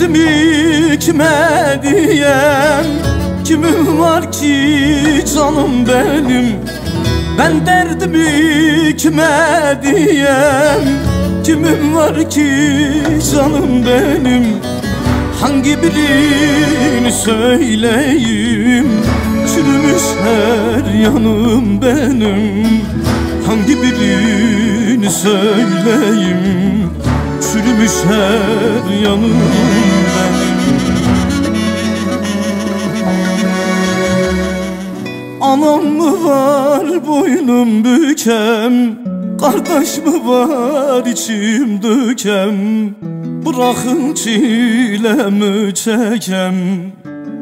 derdimi kime diyem? Kimim var ki canım benim? Ben derdimi kime diyem? Kimim var ki canım benim? Hangi birini söyleyeyim? Çürümüş her yanım benim. Hangi birini söyleyeyim? Çürümüş her yanım benim. Anam mı var boynum bükem? Kardeş mi var içim dökem? Bırakın çilemi çekem,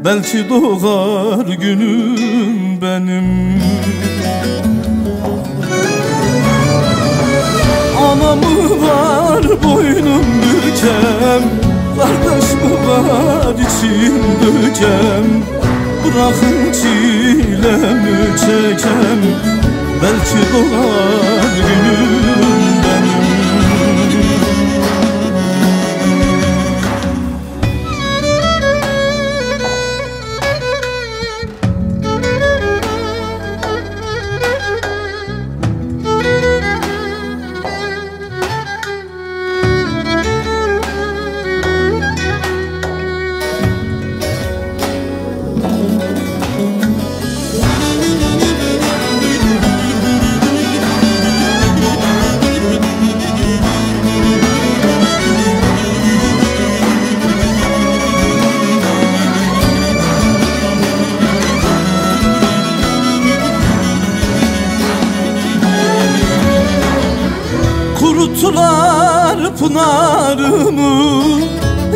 belki doğar günüm benim. Anam mı var boynum bükem? Kardeş mi var içim dökem? Bırakın çilemi çekem, belki doğar günüm benim. Kuruttular pınarımı,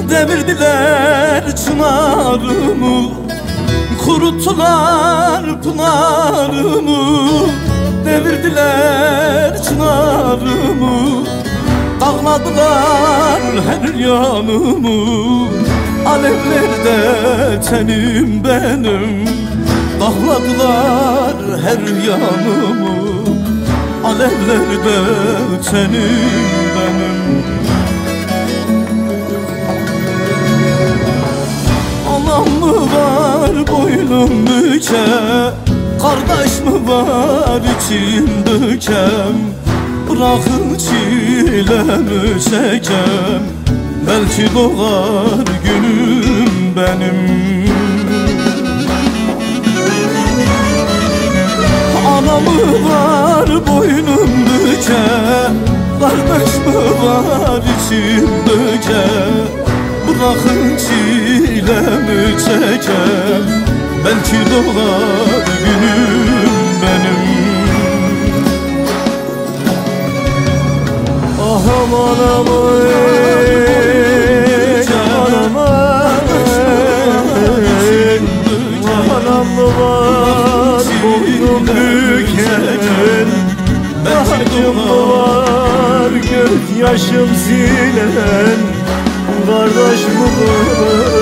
devirdiler çınarımı. Kuruttular pınarımı, devirdiler çınarımı. Dağladılar her yanımı, alevlerde tenim benim. Dağladılar her yanımı, alevlerde tenim benim. Anam mı var boynum büke? Kardeş mi var içim dökem? Bırakın çilemi çekem, belki doğar günüm benim. Anam mı var boynum büke? Kardeş mi var içim döke? Bırakın çilemi çekem, belki doğar günüm benim. Ah aman anam mı var boynum büken? Acım mı var gözyaşım silen? Kardeş mi var